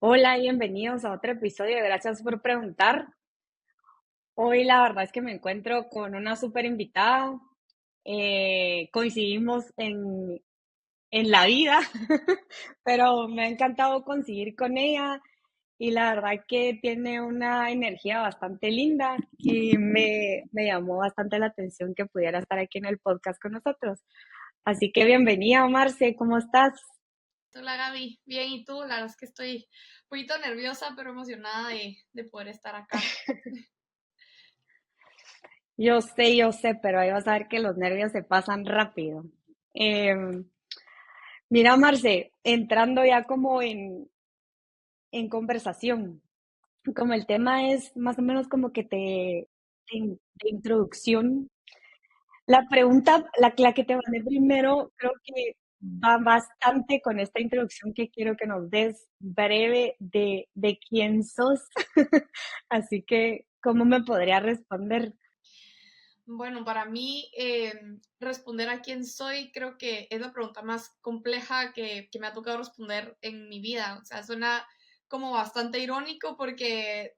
Hola y bienvenidos a otro episodio. Gracias por preguntar. Hoy la verdad es que me encuentro con una súper invitada. Coincidimos en la vida, pero me ha encantado coincidir con ella y la verdad que tiene una energía bastante linda y me llamó bastante la atención que pudiera estar aquí en el podcast con nosotros. Así que bienvenida, Marce, ¿cómo estás? Hola Gaby, bien, ¿y tú? La verdad es que estoy un poquito nerviosa, pero emocionada de poder estar acá. Yo sé, pero ahí vas a ver que los nervios se pasan rápido. Em, Mira, Marce, entrando ya como en conversación, como el tema es más o menos como que de introducción, la pregunta, la que te mandé primero, creo que va bastante con esta introducción que quiero que nos des breve de quién sos. Así que, ¿cómo me podría responder? Bueno, para mí responder a quién soy creo que es la pregunta más compleja que me ha tocado responder en mi vida. O sea, suena como bastante irónico porque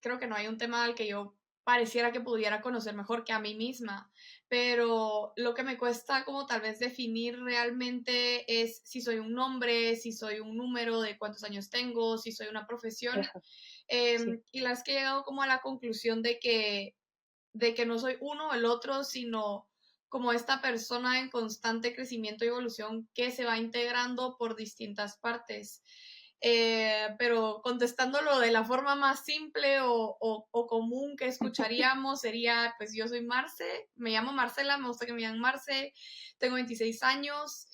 creo que no hay un tema al que yo pareciera que pudiera conocer mejor que a mí misma, pero lo que me cuesta como tal vez definir realmente es si soy un nombre, si soy un número de cuántos años tengo, si soy una profesión. Deja, sí. Y la es que he llegado como a la conclusión de que no soy uno o el otro, sino como esta persona en constante crecimiento y evolución que se va integrando por distintas partes. Pero contestándolo de la forma más simple o común que escucharíamos sería, pues yo soy Marce, me llamo Marcela, me gusta que me llamen Marce, tengo 26 años,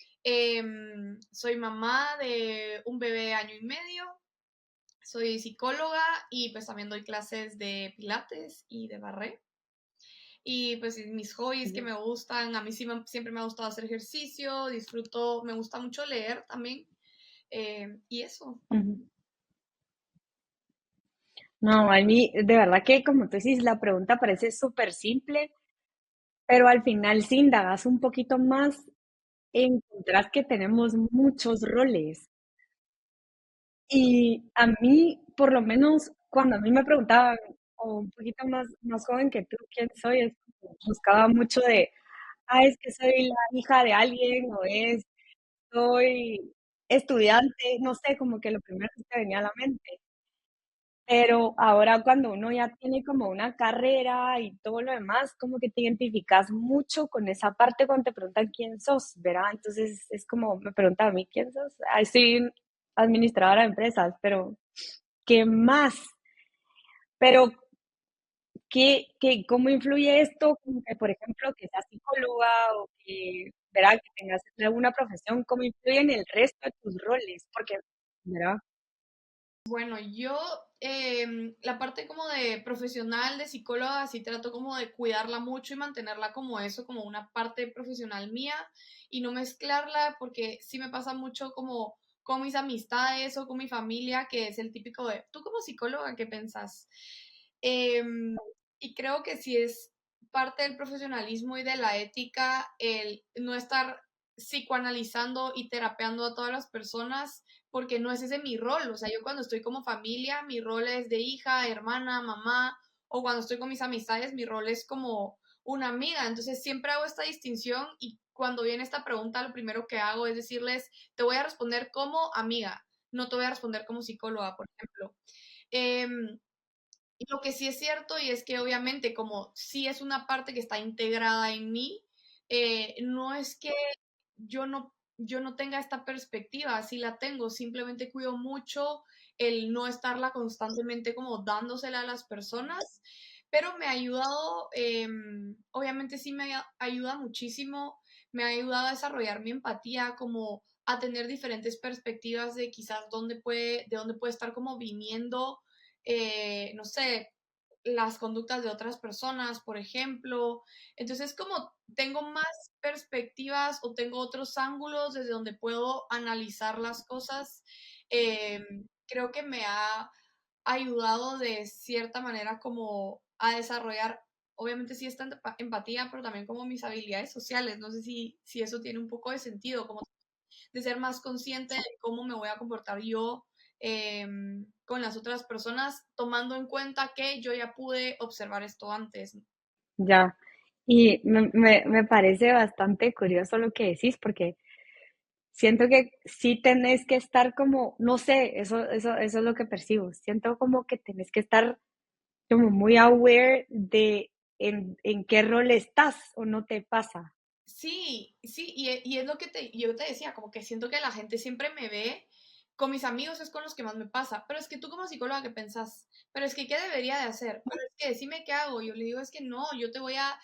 soy mamá de un bebé de año y medio, soy psicóloga y pues también doy clases de pilates y de barré. Y pues mis hobbies que me gustan, a mí sí siempre me ha gustado hacer ejercicio, disfruto, me gusta mucho leer también. Y eso. Ujú. No, a mí, de verdad que como tú dices, la pregunta parece súper simple, pero al final, si indagas un poquito más, encontrás que tenemos muchos roles. Y a mí, por lo menos, cuando a mí me preguntaban, o un poquito más joven que tú, quién soy, es como buscaba mucho de, es que soy la hija de alguien, o soy estudiante, no sé, como que lo primero que se venía a la mente. Pero ahora cuando uno ya tiene como una carrera y todo lo demás, como que te identificas mucho con esa parte cuando te preguntan quién sos, ¿verdad? Entonces es como, me preguntan a mí quién sos. Soy administradora de empresas, pero ¿qué más? Pero ¿cómo influye esto? Como que, por ejemplo, que seas psicóloga o que, ¿verdad? Que tengas alguna profesión, ¿cómo influye en el resto de tus roles? Porque, ¿verdad? Bueno, yo la parte como de profesional, de psicóloga, sí trato como de cuidarla mucho y mantenerla como eso, como una parte profesional mía y no mezclarla porque sí me pasa mucho como con mis amistades o con mi familia, que es el típico de, tú como psicóloga, ¿qué pensás? Em, y creo que sí es parte del profesionalismo y de la ética el no estar psicoanalizando y terapeando a todas las personas porque no es ese mi rol. O sea, yo cuando estoy como familia, mi rol es de hija, hermana, mamá, o cuando estoy con mis amistades, mi rol es como una amiga. Entonces siempre hago esta distinción y cuando viene esta pregunta, lo primero que hago es decirles, te voy a responder como amiga, no te voy a responder como psicóloga, por ejemplo. Y lo que sí es cierto y es que obviamente como sí es una parte que está integrada en mí, no es que yo no tenga esta perspectiva, sí la tengo, simplemente cuido mucho el no estarla constantemente como dándosela a las personas, pero me ha ayudado, obviamente sí ayuda muchísimo, me ha ayudado a desarrollar mi empatía, como a tener diferentes perspectivas de quizás de dónde puede estar como viniendo no sé, las conductas de otras personas, por ejemplo. Entonces, como tengo más perspectivas o tengo otros ángulos desde donde puedo analizar las cosas, eh, creo que me ha ayudado de cierta manera como a desarrollar, obviamente sí esta empatía, pero también como mis habilidades sociales. No sé si eso tiene un poco de sentido, como de ser más consciente de cómo me voy a comportar yo con las otras personas, tomando en cuenta que yo ya pude observar esto antes. Ya. Y me parece bastante curioso lo que decís, porque siento que sí tenés que estar como, no sé, eso es lo que percibo. Siento como que tenés que estar como muy aware de en qué rol estás o no te pasa. Sí, sí, y es lo que yo te decía, como que siento que la gente siempre me ve, con mis amigos es con los que más me pasa, pero es que tú como psicóloga, ¿qué pensás? Pero es que, ¿qué debería de hacer? Pero es que decime qué hago. Yo le digo, es que no, yo te voy a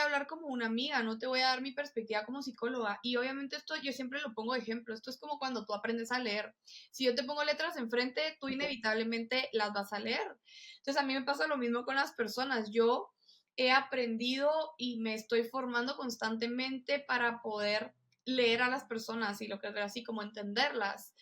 hablar como una amiga, no te voy a dar mi perspectiva como psicóloga. Y obviamente esto yo siempre lo pongo de ejemplo, esto es como cuando tú aprendes a leer. Si yo te pongo letras enfrente, tú inevitablemente las vas a leer. Entonces a mí me pasa lo mismo con las personas. Yo he aprendido y me estoy formando constantemente para poder leer a las personas y lo que es así como entenderlas.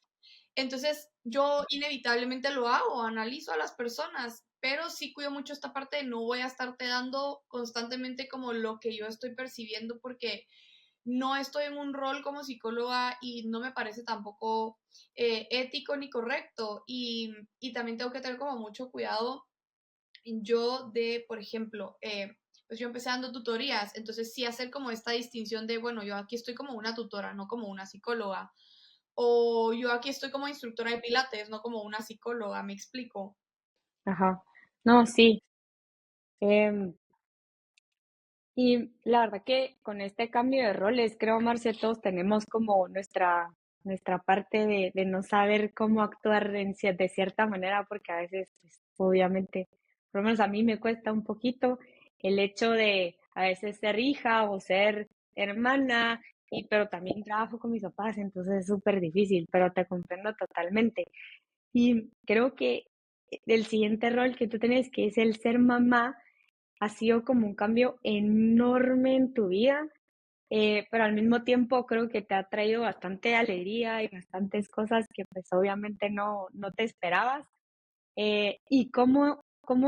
Entonces, yo inevitablemente lo hago, analizo a las personas, pero sí cuido mucho esta parte de no voy a estarte dando constantemente como lo que yo estoy percibiendo porque no estoy en un rol como psicóloga y no me parece tampoco ético ni correcto. Y también tengo que tener como mucho cuidado yo de, por ejemplo, pues yo empecé dando tutorías, entonces sí hacer como esta distinción de, bueno, yo aquí estoy como una tutora, no como una psicóloga, o yo aquí estoy como instructora de pilates, no como una psicóloga, me explico. Ajá. No, sí. Em, y la verdad que con este cambio de roles, creo, Marce, todos tenemos como nuestra parte de no saber cómo actuar de cierta manera, porque a veces, pues, obviamente, por lo menos a mí me cuesta un poquito el hecho de a veces ser hija o ser hermana, pero también trabajo con mis papás, entonces es súper difícil, pero te comprendo totalmente. Y creo que el siguiente rol que tú tienes, que es el ser mamá, ha sido como un cambio enorme en tu vida, pero al mismo tiempo creo que te ha traído bastante alegría y bastantes cosas que pues obviamente no te esperabas. ¿Y cómo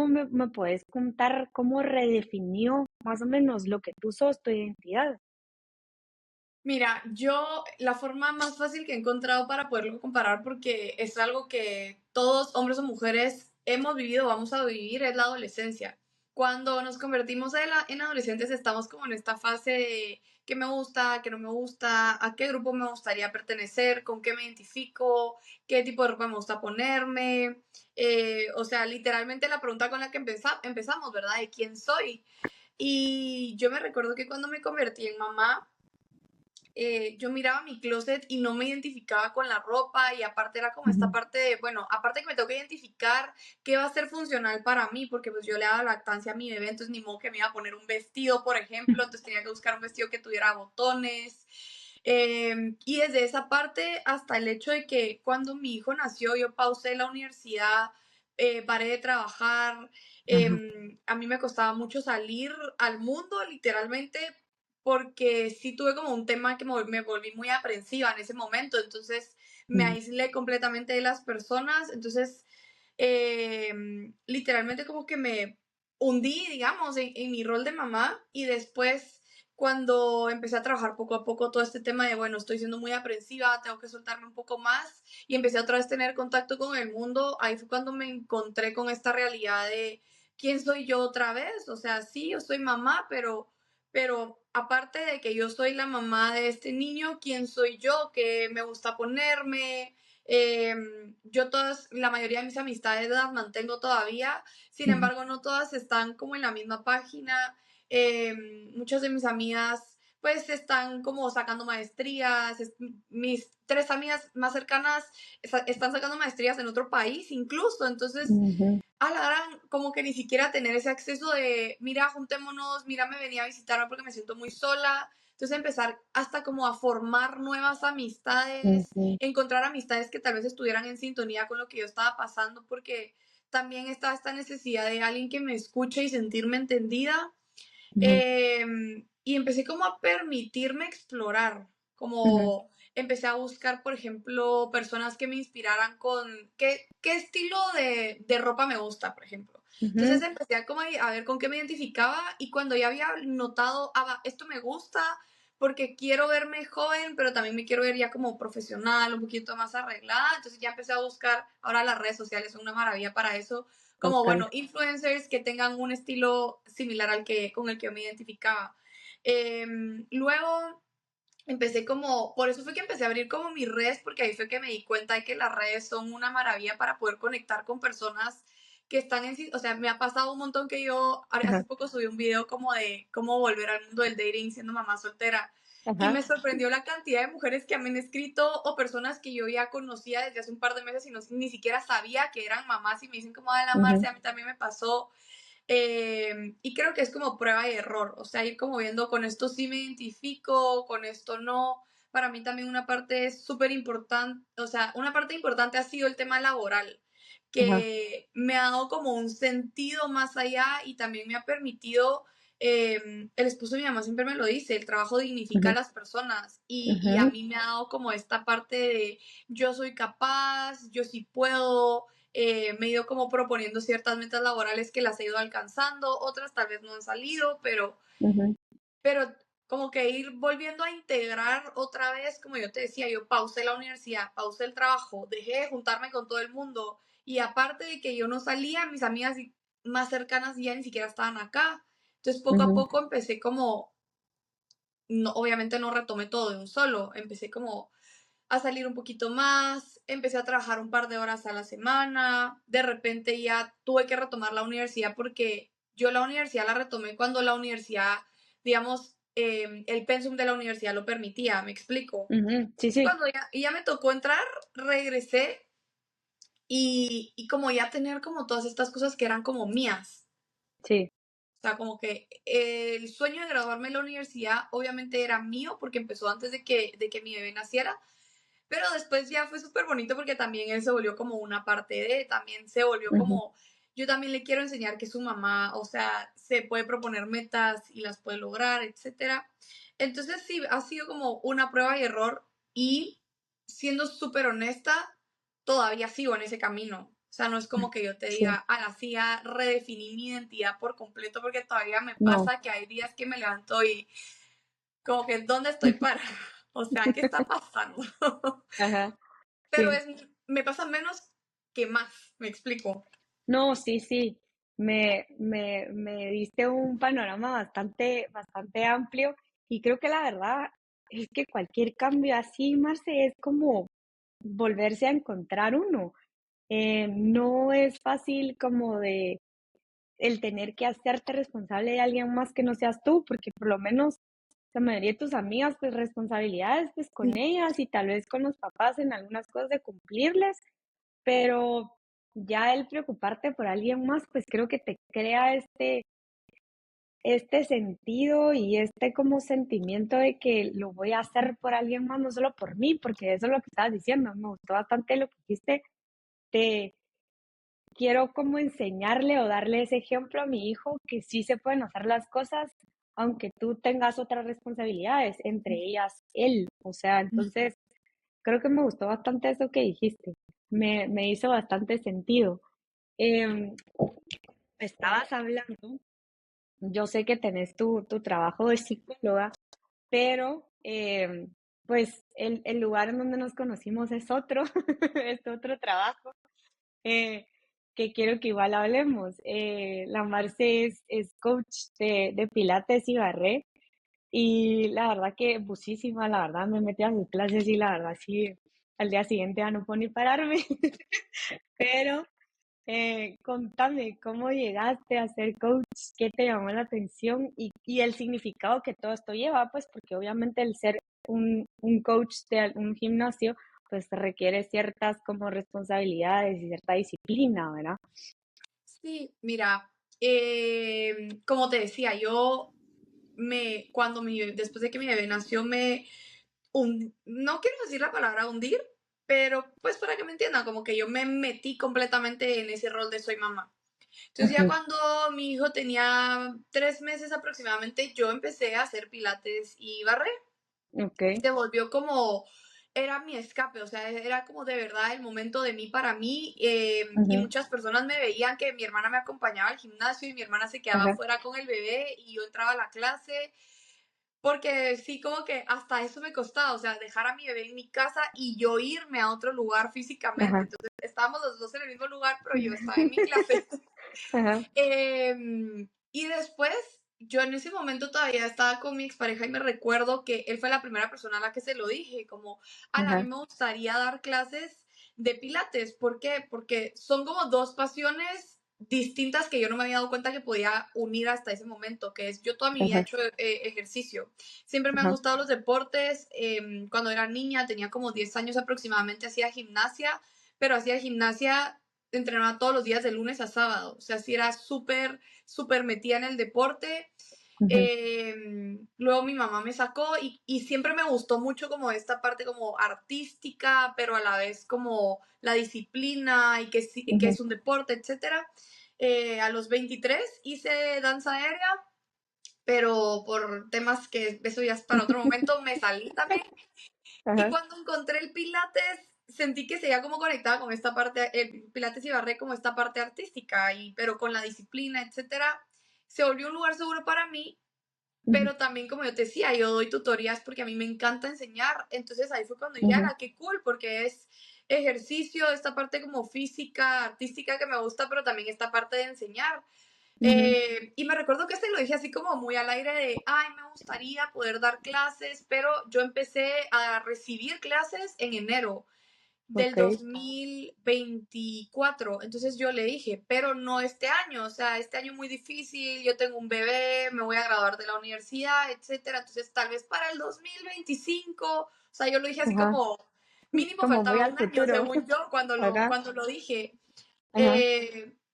me puedes contar cómo redefinió más o menos lo que tú sos, tu identidad? Mira, yo la forma más fácil que he encontrado para poderlo comparar, porque es algo que todos, hombres o mujeres, hemos vivido, vamos a vivir, es la adolescencia. Cuando nos convertimos en adolescentes estamos como en esta fase de qué me gusta, qué no me gusta, a qué grupo me gustaría pertenecer, con qué me identifico, qué tipo de ropa me gusta ponerme. O sea, literalmente la pregunta con la que empezamos, ¿verdad? ¿De quién soy? Y yo me recuerdo que cuando me convertí en mamá, yo miraba mi closet y no me identificaba con la ropa y aparte era como esta Ujú, parte de, bueno, aparte que me tengo que identificar qué va a ser funcional para mí, porque pues yo le daba lactancia a mi bebé, entonces ni modo que me iba a poner un vestido, por ejemplo, entonces tenía que buscar un vestido que tuviera botones. Y desde esa parte hasta el hecho de que cuando mi hijo nació yo pausé la universidad, paré de trabajar, ajá, a mí me costaba mucho salir al mundo, literalmente, porque sí tuve como un tema que me volví muy aprensiva en ese momento, entonces me mm, aislé completamente de las personas, entonces literalmente como que me hundí, digamos, en mi rol de mamá y después cuando empecé a trabajar poco a poco todo este tema de, bueno, estoy siendo muy aprensiva, tengo que soltarme un poco más y empecé otra vez a tener contacto con el mundo, ahí fue cuando me encontré con esta realidad de quién soy yo otra vez, o sea, sí, yo soy mamá, pero aparte de que yo soy la mamá de este niño, ¿quién soy yo? ¿Qué me gusta ponerme? Yo todas, la mayoría de mis amistades las mantengo todavía, sin ujú, embargo, no todas están como en la misma página. Muchas de mis amigas pues están como sacando maestrías, mis tres amigas más cercanas están sacando maestrías en otro país incluso, entonces ujú, a la gran, como que ni siquiera tener ese acceso de, mira, juntémonos, mira, me venía a visitarme porque me siento muy sola. Entonces empezar hasta como a formar nuevas amistades, ujú, encontrar amistades que tal vez estuvieran en sintonía con lo que yo estaba pasando, porque también está esta necesidad de alguien que me escuche y sentirme entendida. ujú, Y empecé como a permitirme explorar, ujú, como empecé a buscar, por ejemplo, personas que me inspiraran con qué estilo de ropa me gusta, por ejemplo. Entonces ujú, empecé a, como a ver con qué me identificaba y cuando ya había notado, ah, va, esto me gusta, porque quiero verme joven, pero también me quiero ver ya como profesional, un poquito más arreglada. Entonces ya empecé a buscar, ahora las redes sociales son una maravilla para eso, como, okey, bueno, influencers que tengan un estilo similar al que, con el que yo me identificaba. Luego empecé como, por eso fue que empecé a abrir como mis redes, porque ahí fue que me di cuenta de que las redes son una maravilla para poder conectar con personas que están en, o sea, me ha pasado un montón que yo ajá, hace poco subí un video como de cómo volver al mundo del dating siendo mamá soltera y ajá, me sorprendió la cantidad de mujeres que me han escrito o personas que yo ya conocía desde hace un par de meses y no, ni siquiera sabía que eran mamás y me dicen como, a la Marce, ujú, a mí también me pasó. Y creo que es como prueba y error, o sea, ir como viendo con esto sí me identifico, con esto no. Para mí también una parte súper importante, o sea, una parte importante ha sido el tema laboral, ajá, que me ha dado como un sentido más allá y también me ha permitido, el esposo de mi mamá siempre me lo dice, el trabajo dignifica a ujú, las personas y a ujú, mí me ha dado como esta parte de yo soy capaz, yo sí puedo, me he ido como proponiendo ciertas metas laborales que las he ido alcanzando, otras tal vez no han salido, ujú, pero como que ir volviendo a integrar otra vez, como yo te decía, yo pausé la universidad, pausé el trabajo, dejé de juntarme con todo el mundo y aparte de que yo no salía, mis amigas más cercanas ya ni siquiera estaban acá. Entonces poco a ujú, poco empecé como, no, obviamente no retomé todo de un solo, empecé como a salir un poquito más, empecé a trabajar un par de horas a la semana, de repente ya tuve que retomar la universidad porque yo la universidad la retomé cuando la universidad, digamos, el pensum de la universidad lo permitía, me explico. ujú, sí, Entonces, sí, cuando ya me tocó entrar, regresé y como ya tener como todas estas cosas que eran como mías. sí, O sea, como que el sueño de graduarme de la universidad obviamente era mío porque empezó antes de que mi bebé naciera, pero después ya fue súper bonito porque también él se volvió como una parte de, también se volvió ujú, como, yo también le quiero enseñar que su mamá, o sea, se puede proponer metas y las puede lograr, etcétera. Entonces sí, ha sido como una prueba y error y siendo súper honesta, todavía sigo en ese camino. O sea, no es como que yo te diga, sí, a la sí ya redefiní mi identidad por completo porque todavía me no, pasa que hay días que me levanto y como que, ¿dónde estoy para? O sea, ¿qué está pasando? ajá, Pero sí. me pasa menos que más, me explico. No, sí, sí, me diste un panorama bastante amplio y creo que la verdad es que cualquier cambio así, Marce, es como volverse a encontrar uno. No es fácil como de el tener que hacerte responsable de alguien más que no seas tú, porque por lo menos la mayoría de tus amigas, pues responsabilidades, pues con ellas y tal vez con los papás en algunas cosas de cumplirles, pero ya el preocuparte por alguien más, pues creo que te crea este sentido y este como sentimiento de que lo voy a hacer por alguien más, no solo por mí, porque eso es lo que estabas diciendo, me gustó bastante lo que dijiste, de quiero como enseñarle o darle ese ejemplo a mi hijo que sí se pueden hacer las cosas, aunque tú tengas otras responsabilidades, entre ellas él. O sea, entonces creo que me gustó bastante eso que dijiste. Me hizo bastante sentido. Em, estabas hablando, yo sé que tenés tu trabajo de psicóloga, pero pues el lugar en donde nos conocimos es otro, es otro trabajo. eh, que quiero que igual hablemos. La Marce es coach de Pilates y Barré y la verdad que busísima, la verdad me metí a sus clases y la verdad sí, al día siguiente ya no puedo ni pararme, pero contame cómo llegaste a ser coach, qué te llamó la atención y el significado que todo esto lleva, pues porque obviamente el ser un coach de un gimnasio pues requiere ciertas como responsabilidades y cierta disciplina, ¿verdad? Sí, mira, como te decía, yo después de que mi bebé nació, no quiero decir la palabra hundir, pero pues para que me entiendan, como que yo me metí completamente en ese rol de soy mamá. Entonces ya Ujú, cuando mi hijo tenía 3 meses aproximadamente, yo empecé a hacer pilates y barré. ok, Se volvió como, era mi escape, o sea, era como de verdad el momento de mí para mí. Y ujú, muchas personas me veían que mi hermana me acompañaba al gimnasio y mi hermana se quedaba ajá, fuera con el bebé y yo entraba a la clase porque sí, como que hasta eso me costaba, o sea, dejar a mi bebé en mi casa y yo irme a otro lugar físicamente. Ajá. Entonces, estábamos los dos en el mismo lugar, pero yo estaba en mi clase. Ajá, Y después, yo en ese momento todavía estaba con mi expareja y me recuerdo que él fue la primera persona a la que se lo dije, como, a mí ajá, me gustaría dar clases de pilates. ¿Por qué? Porque son como dos pasiones distintas que yo no me había dado cuenta que podía unir hasta ese momento, que es, yo toda mi vida he ajá, hecho ejercicio. Siempre me han ajá, gustado los deportes. Cuando era niña, tenía como 10 años aproximadamente, hacía gimnasia, pero hacía gimnasia, entrenaba todos los días de lunes a sábado. O sea, sí era súper, súper metida en el deporte. ujú, Luego mi mamá me sacó y siempre me gustó mucho como esta parte como artística, pero a la vez como la disciplina y que ujú, es un deporte, etcétera. A los 23 hice danza aérea, pero por temas que eso ya es para otro momento, me salí también. Y ajá, cuando encontré el Pilates, sentí que seguía como conectada con esta parte, el Pilates y barré como esta parte artística, pero con la disciplina, etcétera. Se volvió un lugar seguro para mí, ujú, pero también, como yo te decía, yo doy tutorías porque a mí me encanta enseñar. Entonces ahí fue cuando dije, ujú, Ara, qué cool, porque es ejercicio, esta parte como física, artística que me gusta, pero también esta parte de enseñar. ujú, Y me recuerdo que lo dije así como muy al aire de, ay, me gustaría poder dar clases, pero yo empecé a recibir clases en enero del ok, 2024. Entonces yo le dije, pero no este año, o sea, este año muy difícil, yo tengo un bebé, me voy a graduar de la universidad, etcétera. Entonces tal vez para el 2025, o sea, yo lo dije así ajá, como, mínimo como muy faltaba al un año, futuro, según yo, ajá, cuando lo dije. ajá,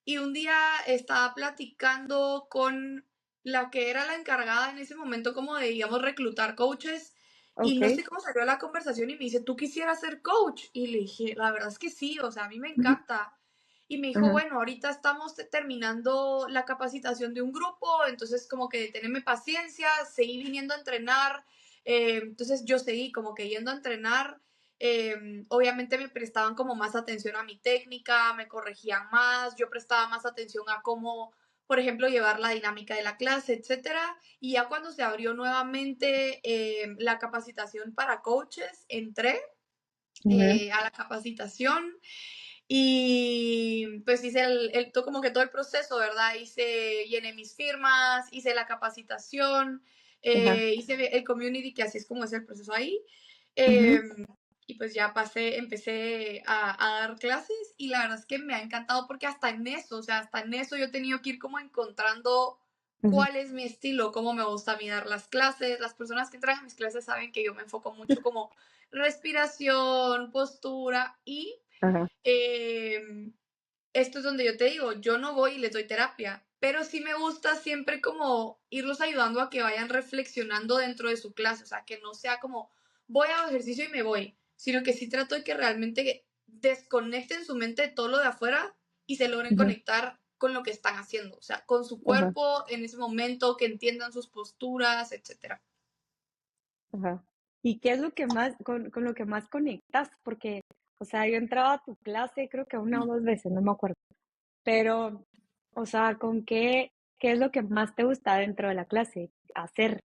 Y un día estaba platicando con la que era la encargada en ese momento como de, digamos, reclutar coaches y ok, no sé cómo salió la conversación y me dice, ¿tú quisieras ser coach? Y le dije, la verdad es que sí, o sea, a mí me ujú, encanta. Y me dijo, ajá, bueno, ahorita estamos terminando la capacitación de un grupo, entonces como que teneme paciencia, seguí viniendo a entrenar. Entonces yo seguí como que yendo a entrenar. Obviamente me prestaban como más atención a mi técnica, me corregían más, yo prestaba más atención a cómo, por ejemplo, llevar la dinámica de la clase, etcétera. Y ya cuando se abrió nuevamente la capacitación para coaches, entré ujú, a la capacitación y pues hice como que todo el proceso, ¿verdad? Llené mis firmas, hice la capacitación, ajá, hice el community, que así es como es el proceso ahí. ujú, em, y pues ya empecé a dar clases y la verdad es que me ha encantado porque hasta en eso, o sea, hasta en eso yo he tenido que ir como encontrando ujú, cuál es mi estilo, cómo me gusta a mí dar las clases. Las personas que entran a mis clases saben que yo me enfoco mucho como respiración, postura y ajá, eh, esto es donde yo te digo, yo no voy y les doy terapia, pero sí me gusta siempre como irlos ayudando a que vayan reflexionando dentro de su clase, o sea, que no sea como voy a ejercicio y me voy, sino que sí trato de que realmente desconecten su mente de todo lo de afuera y se logren ujú, conectar con lo que están haciendo, o sea, con su ajá, cuerpo en ese momento, que entiendan sus posturas, etcétera. ajá. ¿Y qué es lo que más, con lo que más conectas? Porque, o sea, yo entraba a tu clase, creo que una o dos veces, no me acuerdo, pero, o sea, ¿qué es lo que más te gusta dentro de la clase hacer?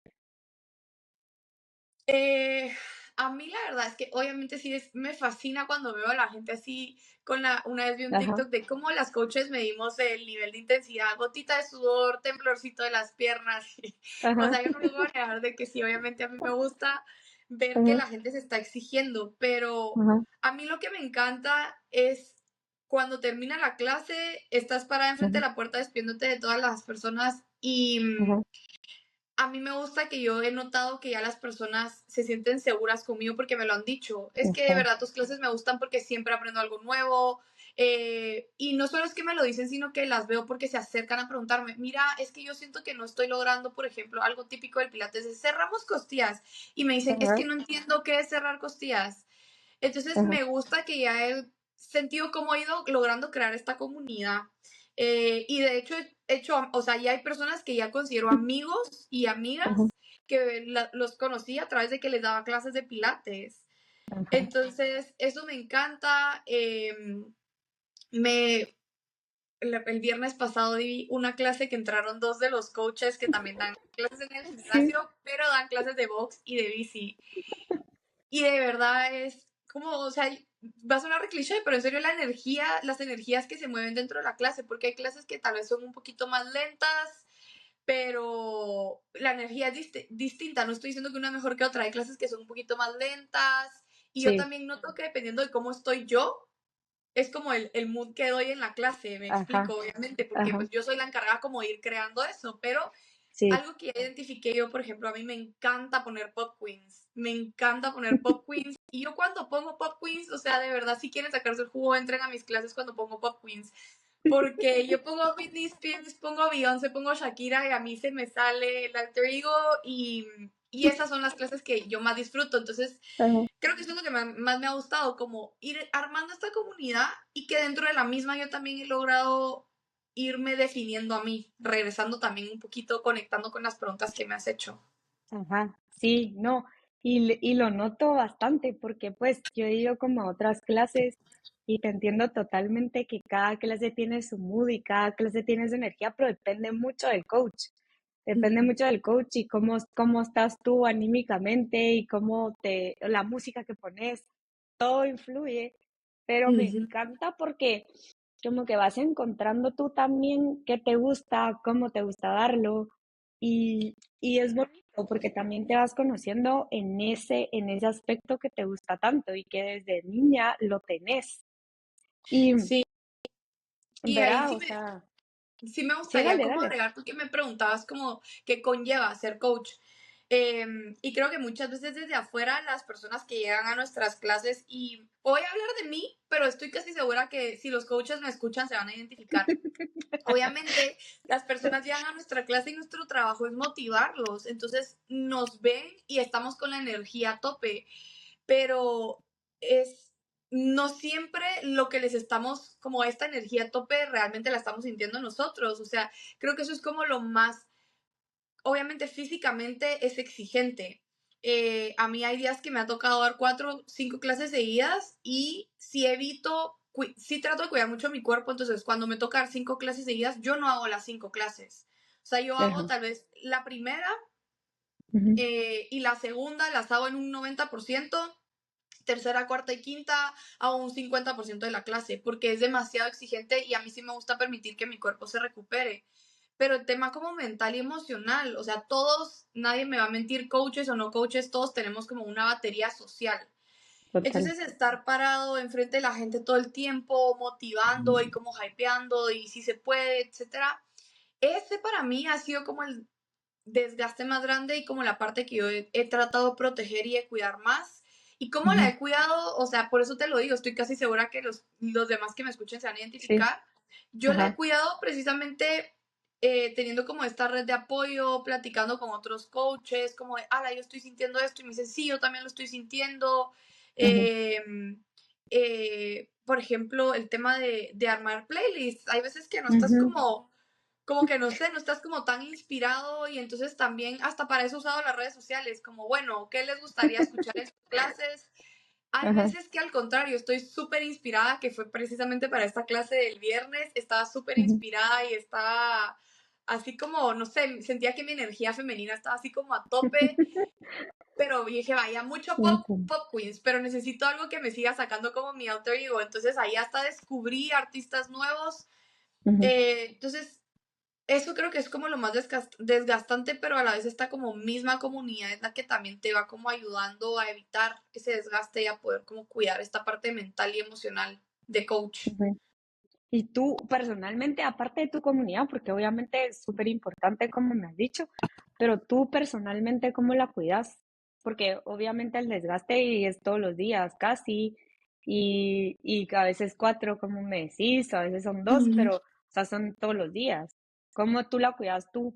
Eh, a mí la verdad es que obviamente sí me fascina cuando veo a la gente así una vez vi un Ajá, TikTok de cómo las coaches medimos el nivel de intensidad, gotita de sudor, temblorcito de las piernas. O ajá, sea, yo no les voy a negar de que sí, obviamente a mí me gusta ver que ajá, la gente se está exigiendo, pero ajá, a mí lo que me encanta es cuando termina la clase, estás parada enfrente de ajá, la puerta despidiéndote de todas las personas y ajá, a mí me gusta que yo he notado que ya las personas se sienten seguras conmigo porque me lo han dicho. Es que de ajá, verdad tus clases me gustan porque siempre aprendo algo nuevo. Y no solo es que me lo dicen, sino que las veo porque se acercan a preguntarme, mira, es que yo siento que no estoy logrando, por ejemplo, algo típico del Pilates, es cerramos costillas. Y me dicen, es que ajá, no entiendo qué es cerrar costillas. Entonces ajá, me gusta que ya he sentido cómo he ido logrando crear esta comunidad. Y de hecho, o sea, ya hay personas que ya considero amigos y ajá, amigas que los conocí a través de que les daba clases de pilates. Entonces, eso me encanta. Me, el viernes pasado di una clase que entraron 2 de los coaches que también dan clases en el Sí, gimnasio, pero dan clases de box y de bici. Y de verdad es como, o sea, va a sonar re cliché, pero en serio la energía, las energías que se mueven dentro de la clase, porque hay clases que tal vez son un poquito más lentas, pero la energía es distinta. No estoy diciendo que una es mejor que otra. Hay clases que son un poquito más lentas. Y yo sí, también noto que dependiendo de cómo estoy yo, es como el mood que doy en la clase, me ajá, explico, obviamente, porque ajá, pues yo soy la encargada como de ir creando eso, pero sí. algo que ya identifiqué yo, por ejemplo, a mí me encanta poner pop queens, me encanta poner pop queens, y yo cuando pongo pop queens, o sea, de verdad, si quieren sacarse el jugo, entren a mis clases cuando pongo pop queens, porque yo pongo Britney Spears, pongo Beyoncé, pongo Shakira, y a mí se me sale el alter ego, y esas son las clases que yo más disfruto, entonces Ajá. creo que eso es lo que más me ha gustado, como ir armando esta comunidad y que dentro de la misma yo también he logrado irme definiendo a mí, regresando también un poquito, conectando con las preguntas que me has hecho. Ajá, sí, no, y lo noto bastante porque pues yo he ido como a otras clases y te entiendo totalmente que cada clase tiene su mood y cada clase tiene su energía, pero depende Ujú. mucho del coach y cómo estás tú anímicamente y la música que pones, todo influye, pero me Ujú. encanta porque como que vas encontrando tú también qué te gusta, cómo te gusta darlo y es bonito porque también te vas conociendo en ese aspecto que te gusta tanto y que desde niña lo tenés. Y Sí, y ahí verá, o sea, sí me sí, gustaría dale, como dale. agregar, tú que me preguntabas como qué conlleva ser coach. Y creo que muchas veces desde afuera las personas que llegan a nuestras clases, y voy a hablar de mí, pero estoy casi segura que si los coaches me escuchan se van a identificar. Obviamente, las personas llegan a nuestra clase y nuestro trabajo es motivarlos, entonces nos ven y estamos con la energía a tope, pero es no siempre lo que les estamos, como esta energía a tope, realmente la estamos sintiendo nosotros, o sea, creo que eso es como lo más, obviamente físicamente es exigente. A mí hay días que me ha tocado dar 4 o 5 clases seguidas y si evito, si trato de cuidar mucho mi cuerpo, entonces cuando me toca dar 5 clases seguidas, yo no hago las 5 clases. O sea, yo hago Ajá, tal vez la primera ujú, y la segunda las hago en un 90%, tercera, cuarta y quinta hago un 50% de la clase, porque es demasiado exigente y a mí sí me gusta permitir que mi cuerpo se recupere. Pero el tema como mental y emocional, o sea, todos, nadie me va a mentir, coaches o no coaches, todos tenemos como una batería social. total. Entonces, estar parado enfrente de la gente todo el tiempo, motivando y como hypeando y si se puede, etcétera, ese para mí ha sido como el desgaste más grande y como la parte que yo he tratado de proteger y de cuidar más. Y cómo la Ujú, he cuidado, o sea, por eso te lo digo, estoy casi segura que los demás que me escuchen se van a sí, identificar. Yo la he ajá, cuidado precisamente teniendo como esta red de apoyo, platicando con otros coaches, como de, ala, yo estoy sintiendo esto, y me dicen, sí, yo también lo estoy sintiendo. ujú, Eh, por ejemplo, el tema de armar playlists. Hay veces que no estás ujú, como que no sé, no estás como tan inspirado y entonces también hasta para eso he usado las redes sociales, como bueno, ¿qué les gustaría escuchar en sus clases? Hay ajá, veces que al contrario, estoy súper inspirada, que fue precisamente para esta clase del viernes, estaba súper ujú, inspirada y estaba así como, no sé, sentía que mi energía femenina estaba así como a tope, pero dije, vaya, mucho pop, ujú, pop queens, pero necesito algo que me siga sacando como mi alter ego, entonces ahí hasta descubrí artistas nuevos, ujú. entonces eso creo que es como lo más desgastante, pero a la vez esta como misma comunidad es la que también te va como ayudando a evitar ese desgaste y a poder como cuidar esta parte mental y emocional de coach. Ujú. Y tú personalmente, aparte de tu comunidad, porque obviamente es súper importante como me has dicho, pero tú personalmente, ¿cómo la cuidas? Porque obviamente el desgaste y es todos los días casi, y a veces cuatro, como me decís, a veces son dos, Ujú. pero o sea, son todos los días. ¿Cómo tú la cuidas tú?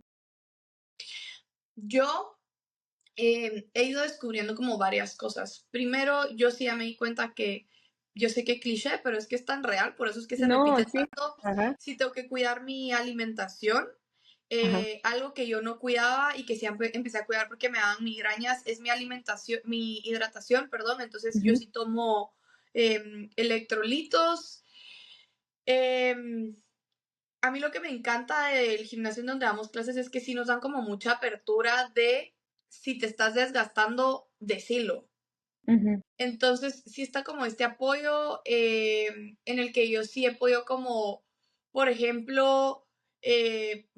Yo he ido descubriendo como varias cosas. Primero, yo sí ya me di cuenta que yo sé que cliché, pero es que es tan real, por eso es que se No, repite sí. tanto. Ajá, Sí tengo que cuidar mi alimentación. ajá, Algo que yo no cuidaba y que siempre empecé a cuidar porque me daban migrañas es mi alimentación, mi hidratación, perdón. Entonces yo ujú, sí tomo electrolitos. em, a mí lo que me encanta del gimnasio en donde damos clases es que sí nos dan como mucha apertura de si te estás desgastando, decilo. Ujú, Entonces, sí está como este apoyo en el que yo sí he podido como, por ejemplo,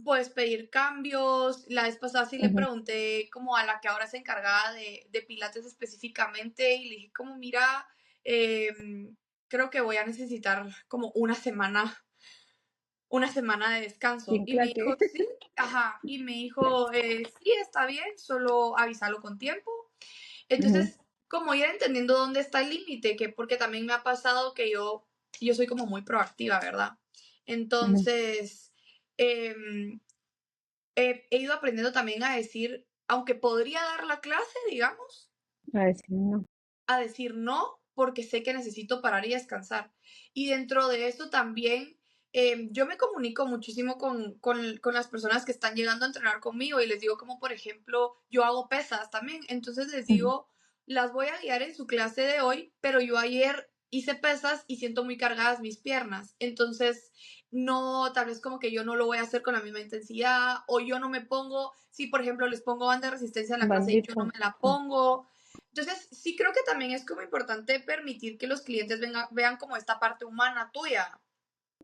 puedes pedir cambios. La vez pasada sí le ujú, pregunté como a la que ahora se encargaba de Pilates específicamente y le dije como, mira, creo que voy a necesitar como una semana de descanso. sin Y me clase. dijo, sí, ajá. Y me dijo, sí, está bien, solo avísalo con tiempo. Ujú, Entonces, como ir entendiendo dónde está el límite, que porque también me ha pasado que yo soy como muy proactiva, ¿verdad? ujú. Entonces, em, he ido aprendiendo también a decir, aunque podría dar la clase, digamos, A decir no. a decir no porque sé que necesito parar y descansar. Y dentro de eso también yo me comunico muchísimo con las personas que están llegando a entrenar conmigo y les digo como por ejemplo, yo hago pesas también, entonces les Ujú, digo, las voy a guiar en su clase de hoy, pero yo ayer hice pesas y siento muy cargadas mis piernas, entonces no, tal vez como que yo no lo voy a hacer con la misma intensidad o yo no me pongo, si por ejemplo les pongo banda de resistencia en la clase, yo no bandita. me la Ah, pongo. Entonces, sí creo que también es como importante permitir que los clientes vean como esta parte humana tuya,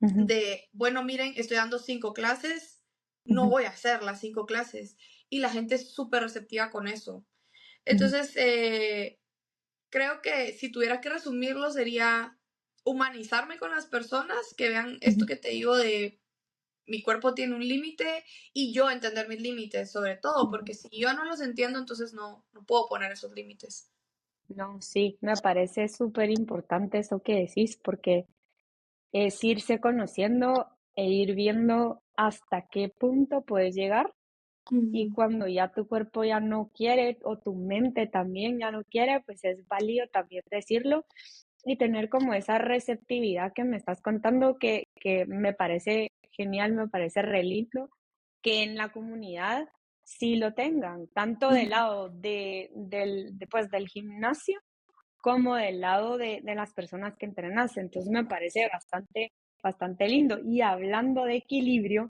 ujú, de, bueno, miren, estoy dando 5 clases, no ujú, voy a hacer las 5 clases. Y la gente es súper receptiva con eso. ujú, Entonces, creo que si tuviera que resumirlo sería humanizarme con las personas, que vean esto ujú, que te digo de mi cuerpo tiene un límite y yo entender mis límites, sobre todo, ujú. porque si yo no los entiendo, entonces no puedo poner esos límites. No, sí, me parece súper importante eso que decís, porque es irse conociendo e ir viendo hasta qué punto puedes llegar y Ujú. cuando ya tu cuerpo ya no quiere o tu mente también ya no quiere, pues es válido también decirlo y tener como esa receptividad que me estás contando que me parece genial, me parece re lindo que en la comunidad sí lo tengan, tanto del Ujú. lado pues, del gimnasio como del lado de las personas que entrenas. Entonces me parece bastante, bastante lindo. Y hablando de equilibrio,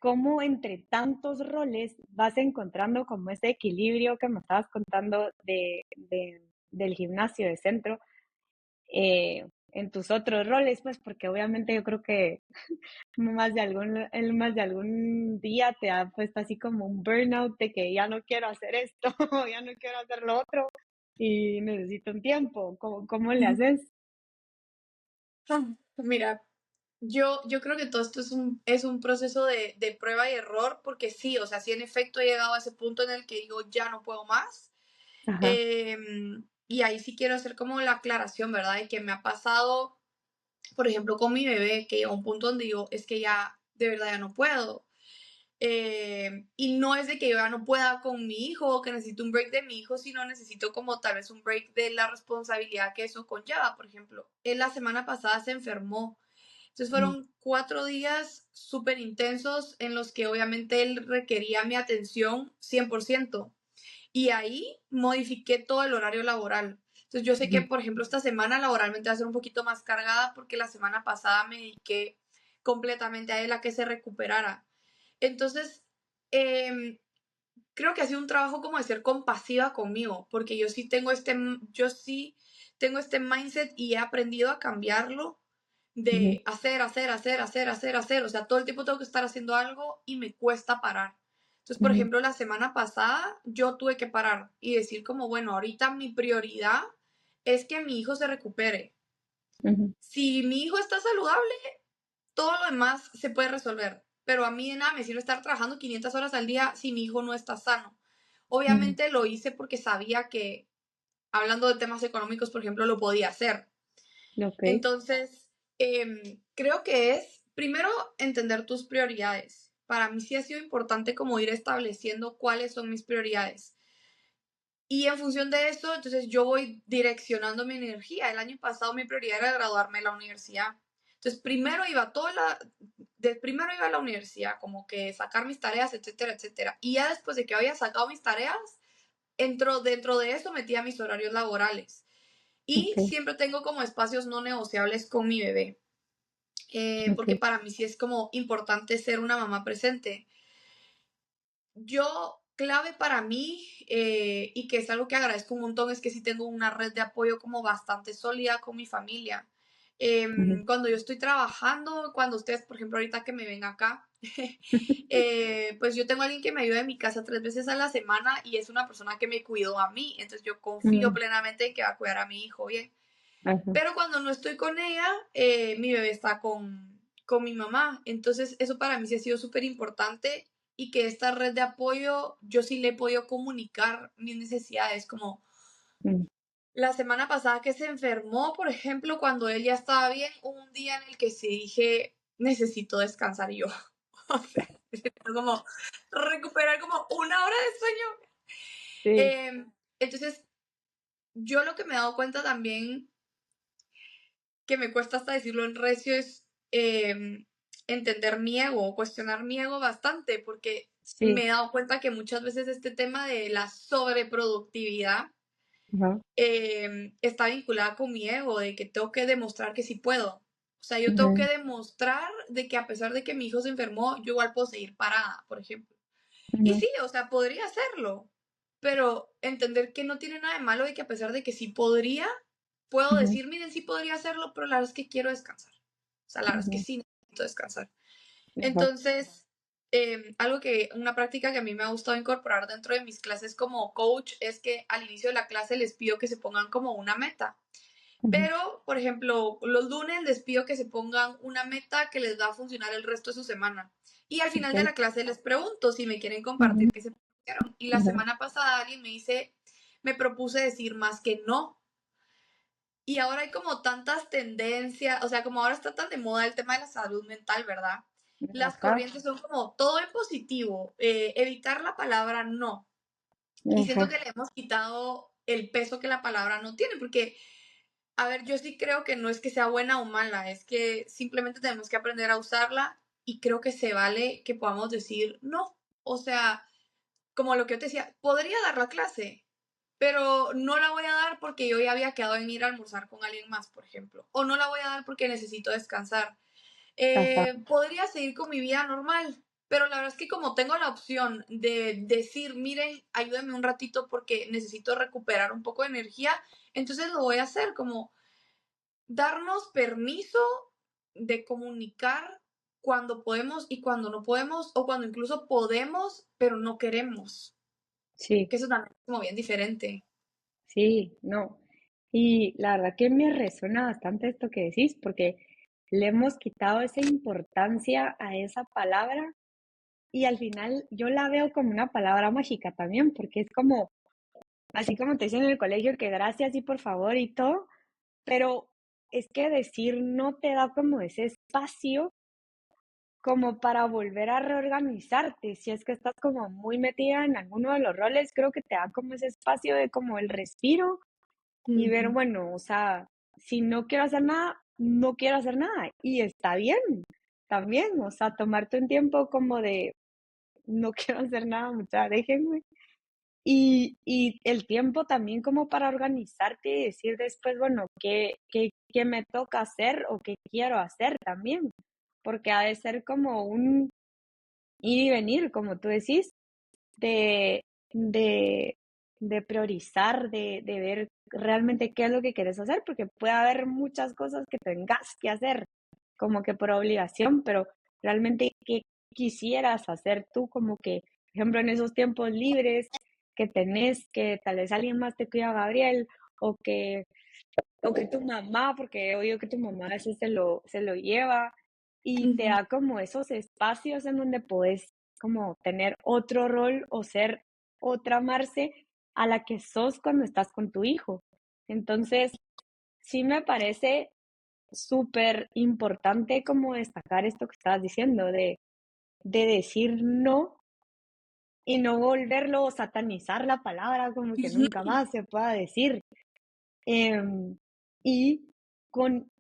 ¿cómo entre tantos roles vas encontrando como ese equilibrio que me estabas contando del gimnasio de centro en tus otros roles? Pues porque obviamente yo creo que más de algún día te ha puesto así como un burnout de que ya no quiero hacer esto, ya no quiero hacer lo otro y necesito un tiempo. ¿Cómo le Ujú. haces? Ah, mira, yo creo que todo esto es un proceso de prueba y error, porque sí, o sea, sí en efecto he llegado a ese punto en el que digo, ya no puedo más. Ajá. Y ahí sí quiero hacer como la aclaración, ¿verdad? De que me ha pasado, por ejemplo, con mi bebé, que llega a un punto donde digo, es que ya, de verdad, ya no puedo. Y no es de que yo ya no pueda con mi hijo o que necesito un break de mi hijo, sino necesito como tal vez un break de la responsabilidad que eso conlleva. Por ejemplo, él la semana pasada se enfermó. Entonces Ujú, fueron 4 días súper intensos en los que obviamente él requería mi atención 100%. Y ahí modifiqué todo el horario laboral. Entonces yo sé que, ujú, por ejemplo, esta semana laboralmente va a ser un poquito más cargada porque la semana pasada me dediqué completamente a él a que se recuperara. Entonces, em, creo que ha sido un trabajo como de ser compasiva conmigo, porque yo sí tengo este mindset y he aprendido a cambiarlo ujú, de hacer, hacer, hacer, hacer, hacer, hacer. O sea, todo el tiempo tengo que estar haciendo algo y me cuesta parar. Entonces, por ujú, ejemplo, la semana pasada yo tuve que parar y decir como, bueno, ahorita mi prioridad es que mi hijo se recupere. ujú, Si mi hijo está saludable, todo lo demás se puede resolver, pero a mí de nada me sirve estar trabajando 500 horas al día si mi hijo no está sano. ujú. Obviamente lo hice porque sabía que, hablando de temas económicos, por ejemplo, lo podía hacer. Okey. Entonces, creo que es, primero, entender tus prioridades. Para mí sí ha sido importante como ir estableciendo cuáles son mis prioridades. Y en función de eso, entonces yo voy direccionando mi energía. El año pasado mi prioridad era graduarme de la universidad. Entonces, primero iba a la universidad, como que sacar mis tareas, etcétera, etcétera. Y ya después de que había sacado mis tareas, dentro de eso metía mis horarios laborales. Y Okey. siempre tengo como espacios no negociables con mi bebé. porque okey. para mí sí es como importante ser una mamá presente. Yo, clave para mí, y que es algo que agradezco un montón, es que sí tengo una red de apoyo como bastante sólida con mi familia. Ujú, Cuando yo estoy trabajando, cuando ustedes, por ejemplo, ahorita que me ven acá, pues yo tengo alguien que me ayuda en mi casa 3 veces a la semana y es una persona que me cuidó a mí, entonces yo confío mm, plenamente en que va a cuidar a mi hijo bien. ajá, Pero cuando no estoy con ella, mi bebé está con mi mamá. Entonces, eso para mí sí ha sido súper importante y que esta red de apoyo, yo sí le he podido comunicar mis necesidades, como mm, la semana pasada que se enfermó, por ejemplo, cuando él ya estaba bien, hubo un día en el que sí dije, necesito descansar y yo, o sea, necesito como recuperar como 1 hora de sueño. sí, Entonces, yo lo que me he dado cuenta también que me cuesta hasta decirlo en recio es entender mi ego o cuestionar mi ego bastante, porque me sí, he dado cuenta que muchas veces este tema de la sobreproductividad ajá, está vinculada con mi ego, de que tengo que demostrar que sí puedo. O sea, yo tengo que ujú, demostrar de que a pesar de que mi hijo se enfermó, yo igual puedo seguir parada, por ejemplo. Y ujú, sí, o sea, podría hacerlo, pero entender que no tiene nada de malo y que a pesar de que sí podría, puedo ujú, decir, miren, sí podría hacerlo, pero la verdad es que quiero descansar. O sea, la verdad es que ujú, sí necesito descansar. ajá, Entonces, una práctica que a mí me ha gustado incorporar dentro de mis clases como coach es que al inicio de la clase les pido que se pongan como una meta. ujú, Pero, por ejemplo, los lunes les pido que se pongan una meta que les va a funcionar el resto de su semana. Y al final de okey, la clase les pregunto si me quieren ujú, compartir qué se propusieron. Y la ajá, semana pasada alguien me dice, me propuse decir más que no. Y ahora hay como tantas tendencias, o sea, como ahora está tan de moda el tema de la salud mental, ¿verdad? Las ajá, corrientes son como todo en positivo, evitar la palabra no. Y siento ajá, que le hemos quitado el peso que la palabra no tiene, porque a ver, yo sí creo que no es que sea buena o mala, es que simplemente tenemos que aprender a usarla y creo que se vale que podamos decir no. O sea, como lo que yo te decía, podría dar la clase, pero no la voy a dar porque yo ya había quedado en ir a almorzar con alguien más, por ejemplo. O no la voy a dar porque necesito descansar. ajá, Podría seguir con mi vida normal, pero la verdad es que como tengo la opción de decir, miren, ayúdenme un ratito porque necesito recuperar un poco de energía, entonces lo voy a hacer como darnos permiso de comunicar cuando podemos y cuando no podemos, o cuando incluso podemos, pero no queremos, sí, que eso también es como bien diferente. sí, no. Y la verdad que me resuena bastante esto que decís, porque le hemos quitado esa importancia a esa palabra y al final yo la veo como una palabra mágica también, porque es como, así como te dicen en el colegio que gracias y por favor y todo, pero es que decir no te da como ese espacio como para volver a reorganizarte. Si es que estás como muy metida en alguno de los roles, creo que te da como ese espacio de como el respiro y ver, Ujú, bueno, o sea, si no quiero hacer nada, no quiero hacer nada. Y está bien, también, o sea, tomarte un tiempo como de no quiero hacer nada, mucha, déjenme. Y el tiempo también como para organizarte y decir después, bueno, ¿qué me toca hacer o qué quiero hacer también? Porque ha de ser como un ir y venir, como tú decís, de, de, de priorizar, de ver realmente qué es lo que quieres hacer, porque puede haber muchas cosas que tengas que hacer, como que por obligación, pero realmente qué quisieras hacer tú, como que, por ejemplo, en esos tiempos libres que tenés, que tal vez alguien más te cuida a Gabriel, o que o que tu mamá, porque he oído que tu mamá a veces se lo lleva y te ujú, da como esos espacios en donde puedes como tener otro rol o ser otra Marce a la que sos cuando estás con tu hijo. Entonces, sí me parece súper importante como destacar esto que estabas diciendo, de decir no y no volverlo o satanizar la palabra como que nunca ujú, más se pueda decir. Em, y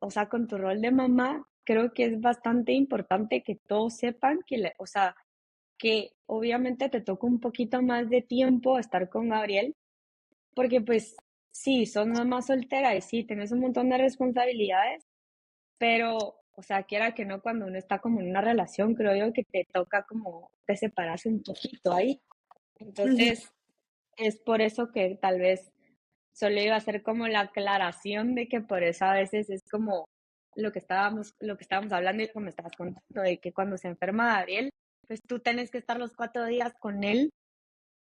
o sea, con tu rol de mamá, creo que es bastante importante que todos sepan que, o sea, que obviamente te toca un poquito más de tiempo estar con Gabriel, porque pues sí, sos mamá soltera y sí, tenés un montón de responsabilidades, pero o sea, quiera que no, cuando uno está como en una relación, creo yo que te toca como te separas un poquito ahí. Ujú. Entonces, es por eso que tal vez solo iba a hacer como la aclaración de que por eso a veces es como lo que estábamos hablando y lo que me estabas contando, de que cuando se enferma Gabriel, pues tú tienes que estar los 4 días con él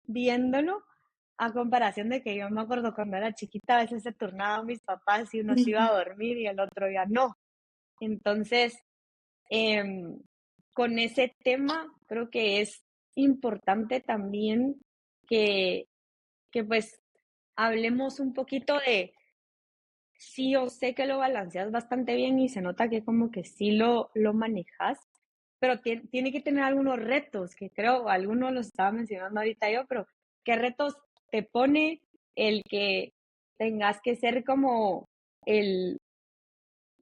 viéndolo, a comparación de que yo me acuerdo cuando era chiquita, a veces se turnaban mis papás y uno se iba a dormir y el otro día no. Entonces, em, con ese tema, creo que es importante también que, que pues hablemos un poquito de, sí, yo sé que lo balanceas bastante bien y se nota que como que sí lo manejas, pero tiene que tener algunos retos, que creo, algunos los estaba mencionando ahorita yo, pero ¿qué retos te pone el que tengas que ser como el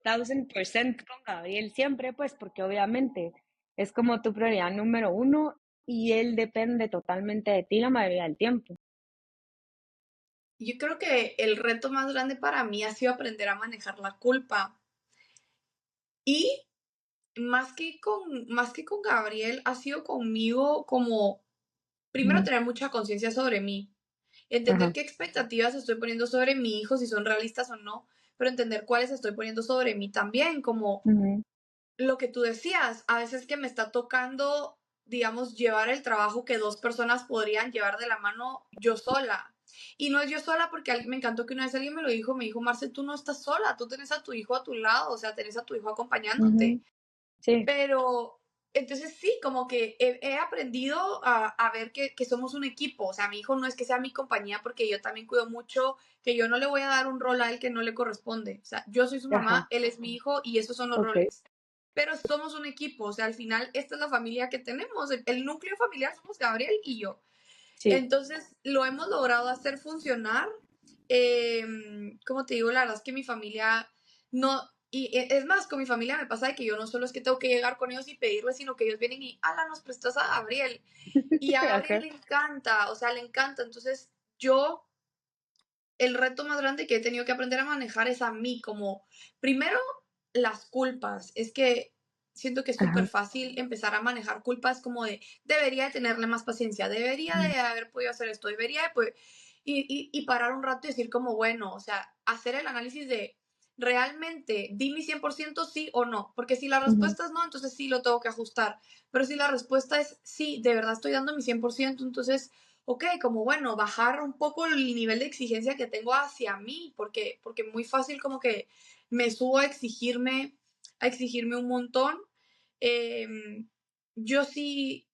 1000% con Gabriel siempre? Pues porque obviamente es como tu prioridad número uno y él depende totalmente de ti la mayoría del tiempo. Yo creo que el reto más grande para mí ha sido aprender a manejar la culpa. Y más que con Gabriel, ha sido conmigo como, primero, Ujú. tener mucha conciencia sobre mí, entender Ajá. qué expectativas estoy poniendo sobre mi hijo, si son realistas o no, pero entender cuáles estoy poniendo sobre mí también, como Ujú, lo que tú decías, a veces que me está tocando, digamos, llevar el trabajo que dos personas podrían llevar de la mano yo sola. Y no es yo sola porque me encantó que una vez alguien me dijo, Marce, tú no estás sola, tú tienes a tu hijo a tu lado, o sea, tenés a tu hijo acompañándote. ujú. Sí. Pero entonces sí, como que he aprendido a ver que somos un equipo. O sea, mi hijo no es que sea mi compañía porque yo también cuido mucho, que yo no le voy a dar un rol a él que no le corresponde. O sea, yo soy su mamá, Ajá. él es mi hijo y esos son los Ok. roles. Pero somos un equipo, o sea, al final esta es la familia que tenemos. El núcleo familiar somos Gabriel y yo. Sí. Entonces lo hemos logrado hacer funcionar. Como te digo, la verdad es que mi familia no, y es más, con mi familia me pasa de que yo no solo es que tengo que llegar con ellos y pedirles, sino que ellos vienen y, ala, nos prestas a Gabriel. Y a Gabriel Ajá. le encanta, o sea, le encanta. Entonces yo, el reto más grande que he tenido que aprender a manejar es a mí, como, primero, las culpas. Es que siento que es súper Ajá. fácil empezar a manejar culpas como de, debería de tenerle más paciencia, debería de haber podido hacer esto, debería de poder, y parar un rato y decir como, bueno, o sea, hacer el análisis de, realmente, di mi 100% sí o no, porque si la Ujú, respuesta es no, entonces sí lo tengo que ajustar, pero si la respuesta es sí, de verdad estoy dando mi 100%, entonces ok, como bueno, bajar un poco el nivel de exigencia que tengo hacia mí, porque muy fácil como que me subo a exigirme un montón. Em, yo sí,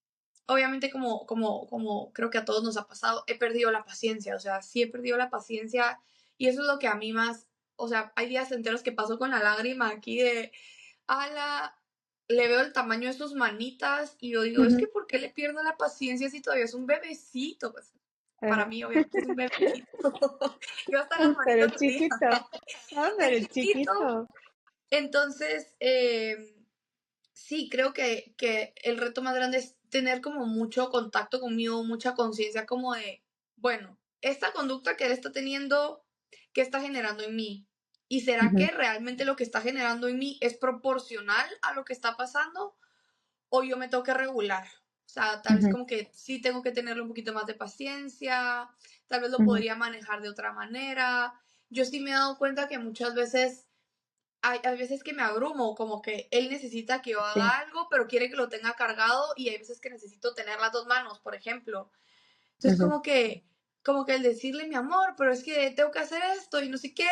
obviamente como creo que a todos nos ha pasado, he perdido la paciencia, o sea, sí he perdido la paciencia y eso es lo que a mí más, o sea, hay días enteros que paso con la lágrima aquí de, ala, le veo el tamaño de sus manitas y yo digo, es que ujú. ¿por qué le pierdo la paciencia si todavía es un bebecito? Pues para Ajá. mí obviamente es un bebecito. Yo hasta las Pero manitas así, chiquito. Ah, es pero chiquito. chiquito. Entonces, sí, creo que el reto más grande es tener como mucho contacto conmigo, mucha conciencia como de, bueno, esta conducta que él está teniendo, ¿qué está generando en mí? ¿Y será Ujú, que realmente lo que está generando en mí es proporcional a lo que está pasando? ¿O yo me tengo que regular? O sea, tal vez ujú, como que sí tengo que tenerle un poquito más de paciencia, tal vez lo ujú. podría manejar de otra manera. Yo sí me he dado cuenta que muchas veces hay veces que me abrumo, como que él necesita que yo Sí. haga algo, pero quiere que lo tenga cargado y hay veces que necesito tener las dos manos, por ejemplo. Entonces Ujú, como que el decirle, mi amor, pero es que tengo que hacer esto y no sé qué,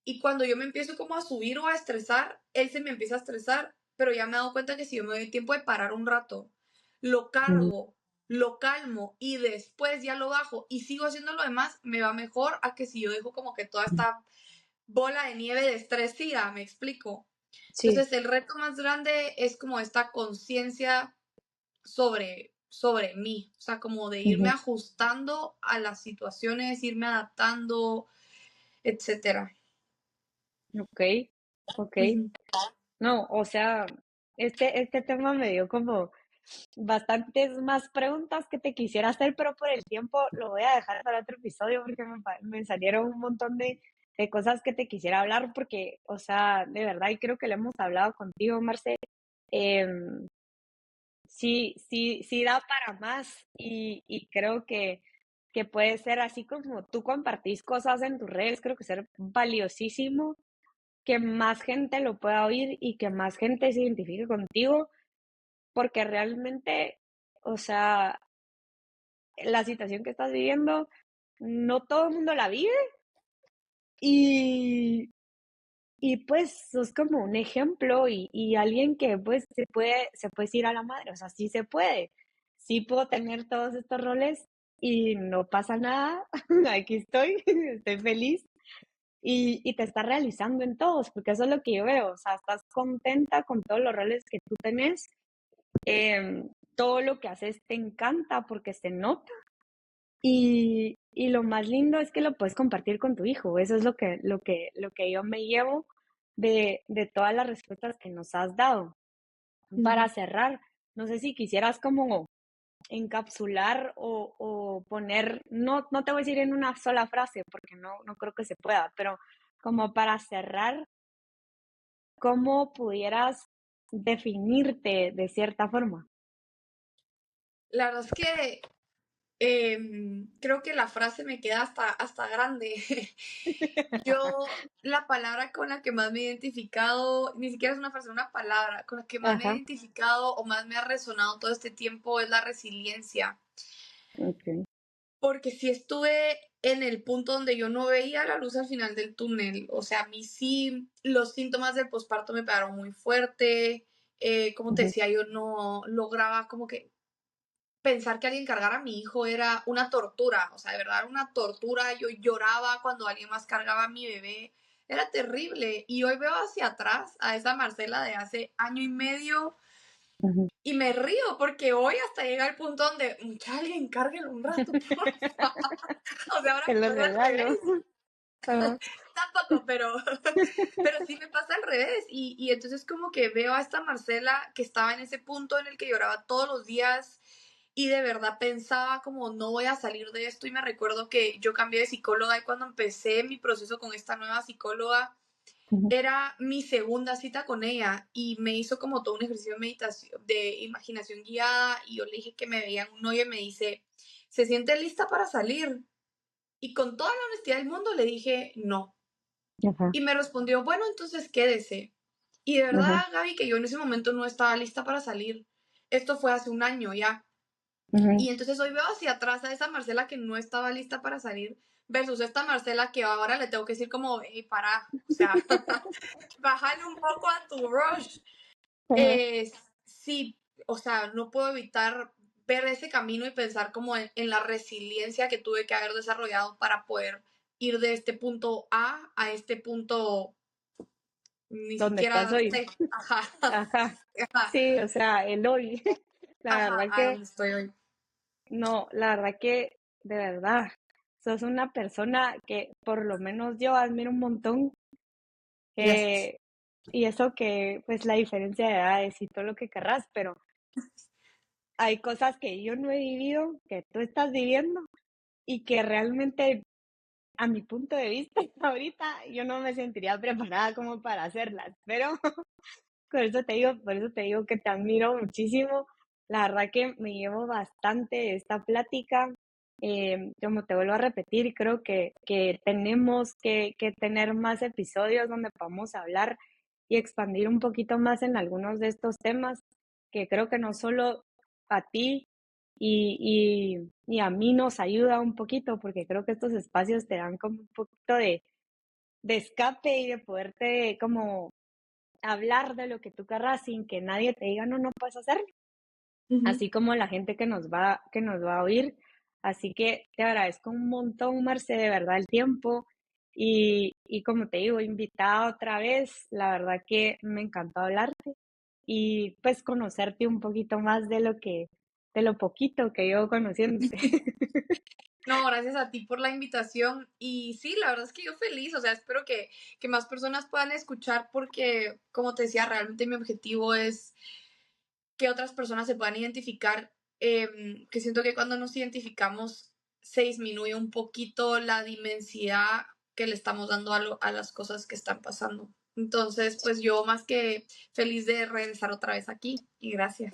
y cuando yo me empiezo como a subir o a estresar, él se me empieza a estresar, pero ya me he dado cuenta que si yo me doy tiempo de parar un rato, lo ujú. cargo, lo calmo y después ya lo bajo y sigo haciendo lo demás, me va mejor a que si yo dejo como que toda esta bola de nieve de estrés siga, me explico. Sí. Entonces, el reto más grande es como esta conciencia sobre mí, o sea, como de irme Ujú. ajustando a las situaciones, irme adaptando, etcétera. Okey, okey. Ujú. No, o sea, este tema me dio como bastantes más preguntas que te quisiera hacer, pero por el tiempo lo voy a dejar para otro episodio porque me salieron un montón de de cosas que te quisiera hablar porque, o sea, de verdad, y creo que lo hemos hablado contigo, Marce, em, sí da para más y creo que puede ser así como tú compartís cosas en tus redes, creo que ser valiosísimo que más gente lo pueda oír y que más gente se identifique contigo, porque realmente, o sea, la situación que estás viviendo, no todo el mundo la vive y, y pues sos como un ejemplo y alguien que pues se puede ir a la madre, o sea, sí se puede. Sí puedo tener todos estos roles y no pasa nada, aquí estoy, estoy feliz y te estás realizando en todos, porque eso es lo que yo veo, o sea, estás contenta con todos los roles que tú tenés, todo lo que haces te encanta porque se nota y lo más lindo es que lo puedes compartir con tu hijo. Eso es lo que yo me llevo de todas las respuestas que nos has dado. Para Ujú. cerrar, no sé si quisieras como encapsular o poner, no te voy a decir en una sola frase, porque no creo que se pueda, pero como para cerrar, ¿cómo pudieras definirte de cierta forma? La verdad es que creo que la frase me queda hasta grande. Yo, la palabra con la que más me he identificado, ni siquiera es una frase, una palabra con la que más me he Ajá, identificado o más me ha resonado todo este tiempo es la resiliencia. okey. Porque si estuve en el punto donde yo no veía la luz al final del túnel. O sea, a mí sí, los síntomas del posparto me pegaron muy fuerte. Como te Ujú, decía, yo no lograba como que pensar que alguien cargara a mi hijo era una tortura, o sea, de verdad era una tortura. Yo lloraba cuando alguien más cargaba a mi bebé, era terrible. Y hoy veo hacia atrás a esa Marcela de hace año y medio ujú. y me río porque hoy hasta llega el punto donde, mucha alguien cárguelo un rato, por favor. O sea, ahora Te me lo pasa al regalo. revés. Ajá, Tampoco, pero sí me pasa al revés. Y entonces como que veo a esta Marcela que estaba en ese punto en el que lloraba todos los días y de verdad pensaba como no voy a salir de esto. Y me recuerdo que yo cambié de psicóloga y cuando empecé mi proceso con esta nueva psicóloga, ujú, era mi segunda cita con ella y me hizo como todo un ejercicio de meditación, de imaginación guiada y yo le dije que me veía en un hoyo y me dice, ¿se siente lista para salir? Y con toda la honestidad del mundo le dije, no. ajá, Y me respondió, bueno, entonces quédese. Y de ajá, verdad, Gaby, que yo en ese momento no estaba lista para salir. Esto fue hace un año ya. ujú, Y entonces hoy veo hacia atrás a esa Marcela que no estaba lista para salir versus esta Marcela que ahora le tengo que decir como, hey, para, o sea, bájale un poco a tu rush. ajá. Sí, o sea, no puedo evitar ver ese camino y pensar como en la resiliencia que tuve que haber desarrollado para poder ir de este punto A este punto, ni ¿Dónde estás siquiera hoy? sé, ajá, Ajá. ajá, Sí, o sea, el hoy. La ajá, verdad a que donde estoy hoy. no, la verdad que de verdad sos una persona que por lo menos yo admiro un montón, Gracias. eh, y eso que, pues, la diferencia de edades y todo lo que querrás, pero hay cosas que yo no he vivido, que tú estás viviendo y que realmente, a mi punto de vista, ahorita yo no me sentiría preparada como para hacerlas, pero por eso te digo que te admiro muchísimo. La verdad que me llevo bastante de esta plática. Como te vuelvo a repetir, creo que tenemos que tener más episodios donde podamos hablar y expandir un poquito más en algunos de estos temas, que creo que no solo a ti y a mí nos ayuda un poquito, porque creo que estos espacios te dan como un poquito de escape y de poderte como hablar de lo que tú querrás sin que nadie te diga: "No, no puedes hacerlo", Ujú. así como la gente que nos va a oír. Así que te agradezco un montón, Marce, de verdad, el tiempo. Y como te digo, invitada otra vez, la verdad que me encantó hablarte y, pues, conocerte un poquito más de lo poquito que llevo conociéndote. No, gracias a ti por la invitación. Y sí, la verdad es que yo feliz, o sea, espero que más personas puedan escuchar porque, como te decía, realmente mi objetivo es que otras personas se puedan identificar, que siento que cuando nos identificamos se disminuye un poquito la dimensidad que le estamos dando a las cosas que están pasando. Entonces, pues yo más que feliz de regresar otra vez aquí y gracias.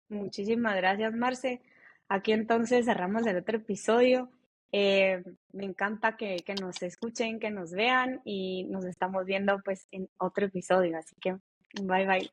Muchísimas gracias, Marce. Aquí entonces cerramos el otro episodio. Me encanta que nos escuchen, que nos vean y nos estamos viendo pues en otro episodio. Así que bye bye.